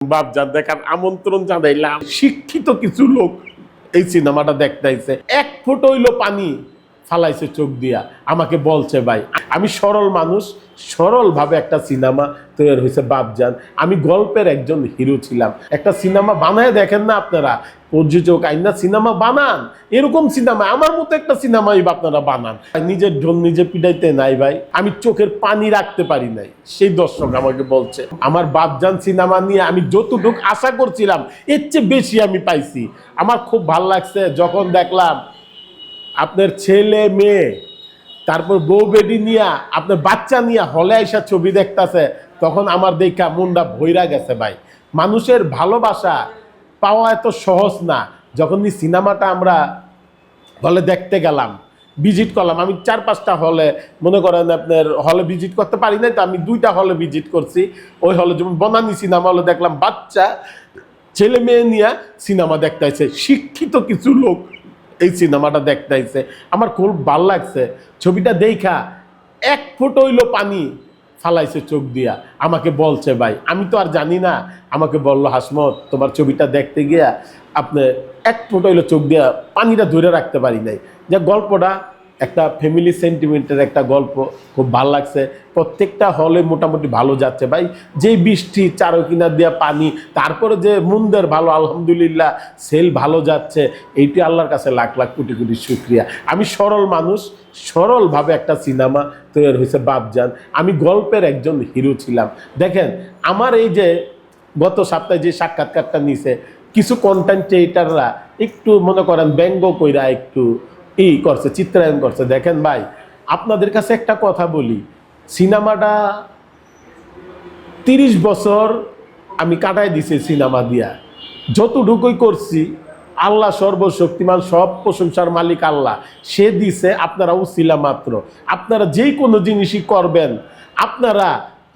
বাপজান দেখার আমন্ত্রণ জানাইলাম। শিক্ষিত কিছু লোক এই সিনেমাটা দেখতে আইছে, এক ফুট হইলো পানি ফালাইছে চোখ দিয়া, আমাকে বলছে ভাই আমি সরল মানুষ, সরল ভাবে একটা সিনেমা তৈরি হয়েছে বাপজান, আমি গল্পের একজন হিরো ছিলাম। একটা সিনেমা বানায় দেখেন না আপনারা, প্রযোজক আইনা সিনেমা বানান, এরকম সিনেমা আমার মতো একটা সিনেমাই আপনারা বানান। নিজের ঢোল নিজে পিটাইতে নাই ভাই, আমি চোখের পানি রাখতে পারি নাই। সেই দর্শক আমাকে বলছে আমার বাপজান সিনেমা নিয়ে আমি যতটুকু আশা করছিলাম এর চেয়ে বেশি আমি পাইছি। আমার খুব ভালো লাগছে যখন দেখলাম আপনার ছেলে মেয়ে তারপর বউ বেডি নিয়া আপনার বাচ্চা নিয়ে হলে আইসা ছবি দেখতেছে, তখন আমার দেখা মনটা ভইরা গেছে ভাই। মানুষের ভালোবাসা পাওয়া এত সহজ না। যখন এই সিনেমাটা আমরা হলে দেখতে গেলাম, ভিজিট করলাম, আমি 4-5টা হলে মনে করেন আপনার হলে ভিজিট করতে পারি নাই, তো আমি 2টা হলে ভিজিট করছি। ওই হলে যেমন বনানী সিনেমা হলে দেখলাম বাচ্চা ছেলে মেয়ে নিয়ে সিনেমা দেখতে আসে, শিক্ষিত কিছু লোক এই সিনেমাটা দেখতে আইছে। আমার খুব ভালো লাগছে ছবিটা দেখা, এক ফুট হইলো পানি ফালাইছে চোখ দিয়া, আমাকে বলছে ভাই আমি তো আর জানি না, আমাকে বলল হাসমত তোমার ছবিটা দেখতে গিয়া আপনি এক ফুট হইলো চোখ দিয়া পানিটা ধরে রাখতে পারি নাই। যে গল্পটা একটা ফ্যামিলি সেন্টিমেন্টের একটা গল্প, খুব ভালো লাগছে। প্রত্যেকটা হলে মোটামুটি ভালো যাচ্ছে ভাই, যেই বৃষ্টি চারো কিনার দিয়া পানি, তারপরে যে মুন্দের ভালো আলহামদুলিল্লাহ সেল ভালো যাচ্ছে, এইটি আল্লাহর কাছে লাখ লাখ কোটি কোটি শুকরিয়া। আমি সরল মানুষ, সরলভাবে একটা সিনেমা তৈরি হয়েছে বাপজান, আমি গল্পের একজন হিরো ছিলাম। দেখেন আমার এই যে গত সপ্তাহে যে সাক্ষাৎকারটা নিছে, কিছু কন্টেন্ট ক্রিয়েটাররা একটু মনে করেন ব্যঙ্গ কইরা একটু করছে, চিত্রায়ন করছে। দেখেন ভাই আপনাদের কাছে একটা কথা বলি, সিনেমাটা 30 বছর আমি কাটাই দিছি সিনেমা দিয়া, যতটুকুই করছি আল্লাহ সর্বশক্তিমান, সব প্রশংসার মালিক আল্লাহ, সে দিছে। আপনারা উছিলা মাত্র, আপনারা যেই কোনো জিনিসই করবেন, আপনারা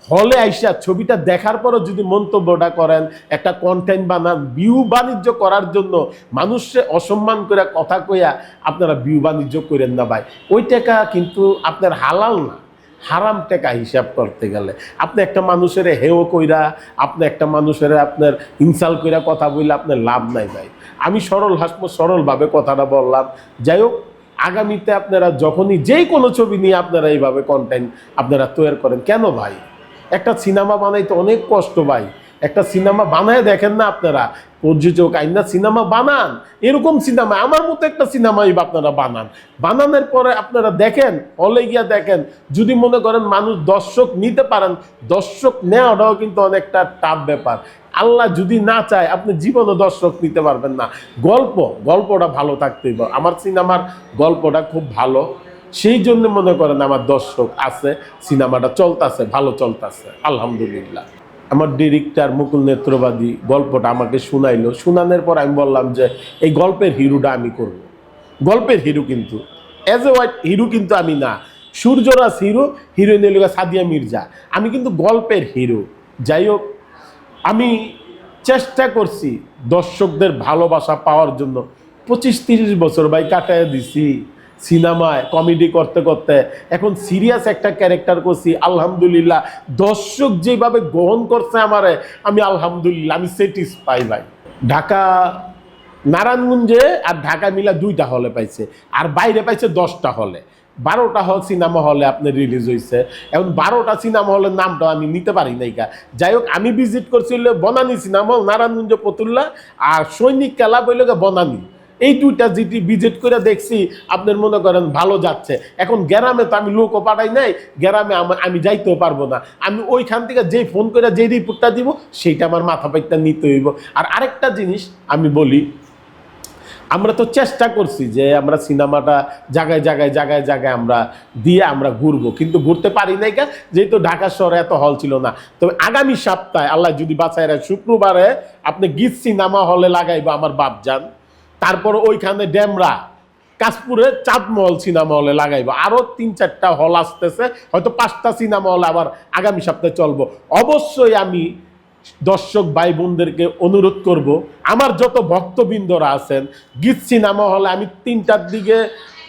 হলে আইসা ছবিটা দেখার পরও যদি মন্তব্যটা করেন, একটা কন্টেন্ট বানান ভিউ বাণিজ্য করার জন্য, মানুষকে অসম্মান করে কথা কইয়া আপনারা ভিউ বাণিজ্য করেন না ভাই। ওই টাকা কিন্তু আপনার হালাল না, হারাম টাকা হিসাব করতে গেলে। আপনি একটা মানুষের হেও কইরা, আপনি একটা মানুষের আপনার ইনসাল্ট কইরা কথা বললে আপনার লাভ নাই ভাই। আমি সরল হাসবো, সরলভাবে কথাটা বললাম। যাই হোক, আগামীতে আপনারা যখনই যেই কোনো ছবি নিয়ে আপনারা এইভাবে কন্টেন্ট আপনারা তৈরি করেন, কেন ভাই একটা সিনেমা বানাইতে অনেক কষ্ট ভাই। একটা সিনেমা বানায় দেখেন না আপনারা, প্রযোজক আইনা সিনেমা বানান, এরকম সিনেমা আমার মতো একটা সিনেমাই আপনারা বানান। বানানোর পরে আপনারা দেখেন, হলে গিয়া দেখেন, যদি মনে করেন মানুষ দর্শক নিতে পারেন, দর্শক নেওয়াটাও কিন্তু অনেকটা টাফ ব্যাপার। আল্লাহ যদি না চায় আপনি জীবনে দর্শক নিতে পারবেন না। গল্পটা ভালো থাকতে হবে। আমার সিনেমার গল্পটা খুব ভালো, সেই জন্য মনে করেন আমার দর্শক আছে, সিনেমাটা চলতেছে, ভালো চলতেছে আলহামদুলিল্লাহ। আমার ডিরেক্টর মুকুল নেত্রবাদী গল্পটা আমাকে শুনাইলো, শুনানোর পর আমি বললাম যে এই গল্পের হিরোটা আমি করব। গল্পের হিরো কিন্তু অ্যাজ এ হোয়াইট হিরো কিন্তু আমি না, সূর্যরাজ হিরো, হিরোইন এলাকা সাদিয়া মির্জা, আমি কিন্তু গল্পের হিরো। যাই হোক, আমি চেষ্টা করছি দর্শকদের ভালোবাসা পাওয়ার জন্য। 25-30 বছর ভাই কাটায় দিছি সিনেমায় কমেডি করতে করতে, এখন সিরিয়াস একটা ক্যারেক্টার করছি। আলহামদুলিল্লাহ দর্শক যেভাবে গ্রহণ করছে আমারে, আমি আলহামদুলিল্লাহ আমি স্যাটিসফাই ভাই। ঢাকা নারায়ণগঞ্জে আর ঢাকা মিলা 2টা হলে পাইছে, আর বাইরে পাইছে 10টা হলে। 12টা হল সিনেমা হলে আপনার রিলিজ হয়েছে। এখন 12টা সিনেমা হলের নামটা আমি নিতে পারি নাই কা। যাই হোক, আমি ভিজিট করছি বনানী সিনেমা হল, নারায়ণগঞ্জ ফতুল্লা, আর সৈনিক ক্লাব হইল বনানী। এই 2টা যেটি ভিজিট করে দেখছি আপনার মনে করেন ভালো যাচ্ছে। এখন গ্রামে তো আমি লোকও পাঠাই নাই, গ্রামে আমি যাইতেও পারবো না। আমি ওইখান থেকে যেই ফোন করে যেই রিপোর্টটা দিব সেইটা আমার মাথা পাইটা নিতে হইব। আর আরেকটা জিনিস আমি বলি, আমরা তো চেষ্টা করছি যে আমরা সিনেমাটা জায়গায় জায়গায় জায়গায় জায়গায় আমরা দিয়ে আমরা ঘুরবো, কিন্তু ঘুরতে পারি নাই কা, যেহেতু ঢাকা শহরে এত হল ছিল না। তবে আগামী সপ্তাহে আল্লাহ যদি বাঁচায় রাখে, শুক্রবারে আপনি গীত সিনেমা হলে লাগাইবো আমার বাপজান, তারপর ওইখানে ডেমরা কাশপুরে চাঁদমহল সিনেমা হলে লাগাইবো, আরও 3-4টা হল আসতেছে, হয়তো 5টা সিনেমা হলে আবার আগামী সপ্তাহে চলবো। অবশ্যই আমি দর্শক ভাই বোনদেরকে অনুরোধ করব, আমার যত ভক্তবৃন্দরা আছেন, গীত সিনেমা হলে আমি 3টার দিকে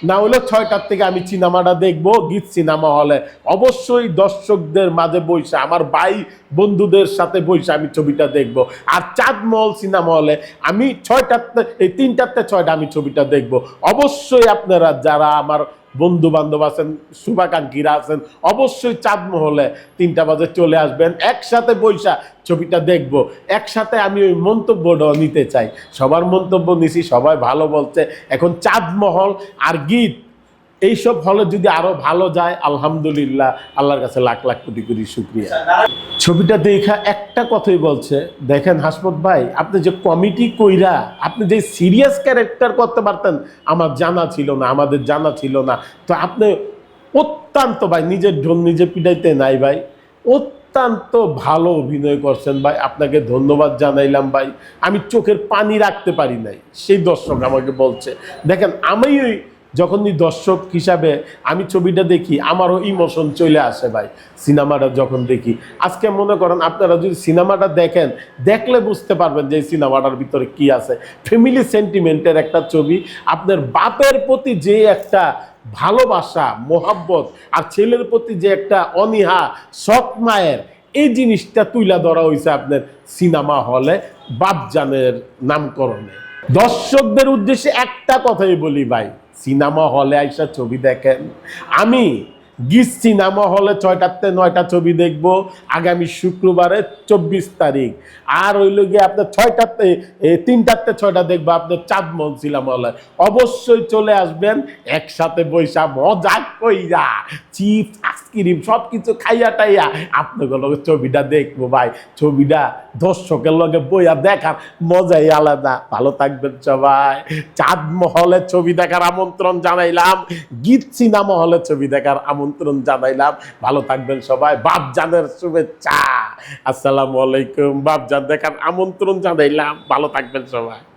না হলে 6টার থেকে আমি সিনেমাটা দেখবো গীত সিনেমা হলে। অবশ্যই দর্শকদের মাঝে বসে আমার ভাই বন্ধুদের সাথে বসে আমি ছবিটা দেখব। আর চাঁদমহল সিনেমা হলে আমি 3টাতে 6টা আমি ছবিটা দেখব। অবশ্যই আপনারা যারা আমার বন্ধু বান্ধব আছেন, শুভাকাঙ্ক্ষীরা আছেন, অবশ্যই চাঁদমহলে 3টা বাজে চলে আসবেন, একসাথে বৈশা ছবিটা দেখব। একসাথে আমি ওই মন্তব্যটাও নিতে চাই। সবার মন্তব্য নিছি, সবাই ভালো বলছে। এখন চাঁদমহল আর গীত এইসব হলে যদি আরো ভালো যায়, আলহামদুলিল্লাহ, আল্লাহর কাছে লাখ লাখ কোটি কোটি শুকরিয়া। ছবিটা দেখা একটা কথাই বলছে, দেখেন হাসমত ভাই, আপনি যে কমিটি কইরা আপনি যে সিরিয়াস ক্যারেক্টার করতে পারতেন আমার জানা ছিল না, আমাদের জানা ছিল না। তো আপনি অত্যন্ত ভাই, নিজের ঢোল নিজে পিটাইতে নাই ভাই, অত্যন্ত ভালো অভিনয় করছেন ভাই। আপনাকে ধন্যবাদ জানাইলাম ভাই। আমি চোখের পানি রাখতে পারি নাই, সেই দর্শক আমাকে বলছে। দেখেন আমি ওই যখনই দর্শক হিসাবে আমি ছবিটা দেখি, আমারও ইমোশন চলে আসে ভাই সিনেমাটা যখন দেখি। আজকে মনে করেন আপনারা যদি সিনেমাটা দেখেন, দেখলে বুঝতে পারবেন যে এই সিনেমাটার ভিতরে কি আছে। ফ্যামিলি সেন্টিমেন্টের একটা ছবি। আপনার বাপের প্রতি যে একটা ভালোবাসা, মোহাব্বত, আর ছেলের প্রতি যে একটা অনীহা, সৎ মায়ের, এই জিনিসটা তুইলা ধরা হয়েছে আপনার সিনেমা হলে বাপজানের নামকরণে। দর্শকদের উদ্দেশ্যে একটা কথাই বলি ভাই, সিনেমা হলে আইসা ছবি দেখেন। আমি গীত সিনেমা হলে 6টাতে 9টা ছবি দেখব আগামী শুক্রবারে 24 তারিখ। আর হইল গিয়ে আপনার 3টাতে 6টা দেখবো আপনার চাঁদমহল সিনেমা হলে। অবশ্যই চলে আসবেন, একসাথে বৈশা মজা কইরা চিপস আইসক্রিম সব কিছু খাইয়া টাইয়া আপনাদের লগে ছবিটা দেখবো ভাই। ছবিটা দর্শকের লগে বইয়া দেখার মজাই আলাদা। ভালো থাকবেন সবাই। চাঁদমহলে ছবি দেখার আমন্ত্রণ জানাইলাম, গীত সিনেমা হলে ছবি দেখার আমন্ত্রণ জানাইলাম। ভালো থাকবেন সবাই। বাপজানের শুভেচ্ছা, আসসালামু আলাইকুম। বাপজান দেখার আমন্ত্রণ জানাইলাম। ভালো থাকবেন সবাই।